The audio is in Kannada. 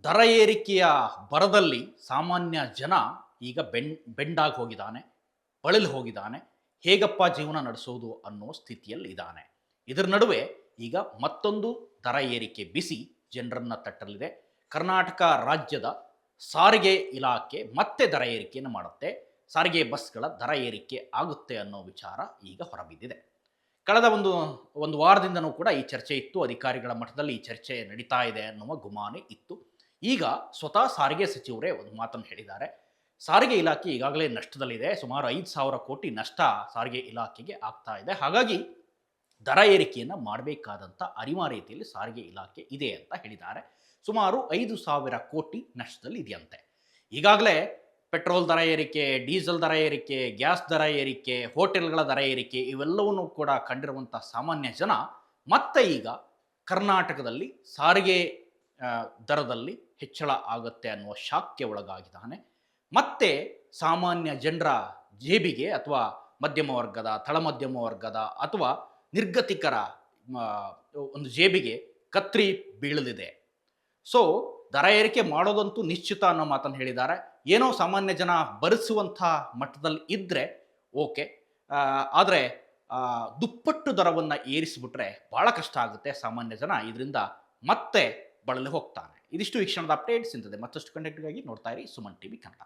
ದರ ಏರಿಕೆಯ ಬರದಲ್ಲಿ ಸಾಮಾನ್ಯ ಜನ ಈಗ ಬೆಂಡಾಗಿ ಹೋಗಿದ್ದಾನೆ, ಬಳಲಿ ಹೋಗಿದ್ದಾನೆ. ಹೇಗಪ್ಪ ಜೀವನ ನಡೆಸೋದು ಅನ್ನೋ ಸ್ಥಿತಿಯಲ್ಲಿ ಇದ್ದಾನೆ. ಇದರ ನಡುವೆ ಈಗ ಮತ್ತೊಂದು ದರ ಏರಿಕೆ ಬಿಸಿ ಜನರನ್ನ ತಟ್ಟಲಿದೆ. ಕರ್ನಾಟಕ ರಾಜ್ಯದ ಸಾರಿಗೆ ಇಲಾಖೆ ಮತ್ತೆ ದರ ಏರಿಕೆಯನ್ನು ಮಾಡುತ್ತೆ. ಸಾರಿಗೆ ಬಸ್ಗಳ ದರ ಏರಿಕೆ ಆಗುತ್ತೆ ಅನ್ನೋ ವಿಚಾರ ಈಗ ಹೊರಬಿದ್ದಿದೆ. ಕಳೆದ ಒಂದು ವಾರದಿಂದನೂ ಕೂಡ ಈ ಚರ್ಚೆ ಇತ್ತು. ಅಧಿಕಾರಿಗಳ ಮಟ್ಟದಲ್ಲಿ ಈ ಚರ್ಚೆ ನಡೀತಾ ಇದೆ ಅನ್ನುವ ಗುಮಾನಿ ಇತ್ತು. ಈಗ ಸ್ವತಃ ಸಾರಿಗೆ ಸಚಿವರೇ ಒಂದು ಮಾತನ್ನು ಹೇಳಿದ್ದಾರೆ. ಸಾರಿಗೆ ಇಲಾಖೆ ಈಗಾಗಲೇ ನಷ್ಟದಲ್ಲಿದೆ. ಸುಮಾರು 5,000 ಕೋಟಿ ನಷ್ಟ ಸಾರಿಗೆ ಇಲಾಖೆಗೆ ಆಗ್ತಾ ಇದೆ. ಹಾಗಾಗಿ ದರ ಏರಿಕೆಯನ್ನು ಮಾಡಬೇಕಾದಂಥ ಅನಿವಾರ್ಯತೆಯಲ್ಲಿ ಸಾರಿಗೆ ಇಲಾಖೆ ಇದೆ ಅಂತ ಹೇಳಿದ್ದಾರೆ. ಸುಮಾರು 5,000 ಕೋಟಿ ನಷ್ಟದಲ್ಲಿ ಇದೆಯಂತೆ. ಈಗಾಗಲೇ ಪೆಟ್ರೋಲ್ ದರ ಏರಿಕೆ, ಡೀಸೆಲ್ ದರ ಏರಿಕೆ, ಗ್ಯಾಸ್ ದರ ಏರಿಕೆ, ಹೋಟೆಲ್ಗಳ ದರ ಏರಿಕೆ ಇವೆಲ್ಲವನ್ನೂ ಕೂಡ ಕಂಡಿರುವಂಥ ಸಾಮಾನ್ಯ ಜನ ಮತ್ತೆ ಈಗ ಕರ್ನಾಟಕದಲ್ಲಿ ಸಾರಿಗೆ ದರದಲ್ಲಿ ಹೆಚ್ಚಳ ಆಗುತ್ತೆ ಅನ್ನುವ ಶಾಕ್ಗೆ ಒಳಗಾಗಿದ್ದಾನೆ. ಮತ್ತೆ ಸಾಮಾನ್ಯ ಜನರ ಜೇಬಿಗೆ ಅಥವಾ ಮಧ್ಯಮ ವರ್ಗದ, ತಳಮಧ್ಯಮ ವರ್ಗದ ಅಥವಾ ನಿರ್ಗತಿಕರ ಒಂದು ಜೇಬಿಗೆ ಕತ್ರಿ ಬೀಳಲಿದೆ. ಸೊ ದರ ಏರಿಕೆ ಮಾಡೋದಂತೂ ನಿಶ್ಚಿತ ಅನ್ನೋ ಮಾತನ್ನು ಹೇಳಿದ್ದಾರೆ. ಏನೋ ಸಾಮಾನ್ಯ ಜನ ಭರಿಸುವಂಥ ಮಟ್ಟದಲ್ಲಿ ಇದ್ದರೆ ಓಕೆ, ಆದರೆ ದುಪ್ಪಟ್ಟು ದರವನ್ನು ಏರಿಸಿಬಿಟ್ರೆ ಭಾಳ ಕಷ್ಟ ಆಗುತ್ತೆ. ಸಾಮಾನ್ಯ ಜನ ಇದರಿಂದ ಮತ್ತೆ ಬಳಲಿ ಹೋಗ್ತಾನೆ. ಇದಿಷ್ಟು ಈ ಕ್ಷಣದ ಅಪ್ಡೇಟ್ಸ್ ಇಂತದೆ. ಮತ್ತಷ್ಟು ಕಂಟೆಂಟ್ಗಾಗಿ ನೋಡ್ತಾ ಇರಿ ಸುಮನ್ ಟಿವಿ ಕನ್ನಡ.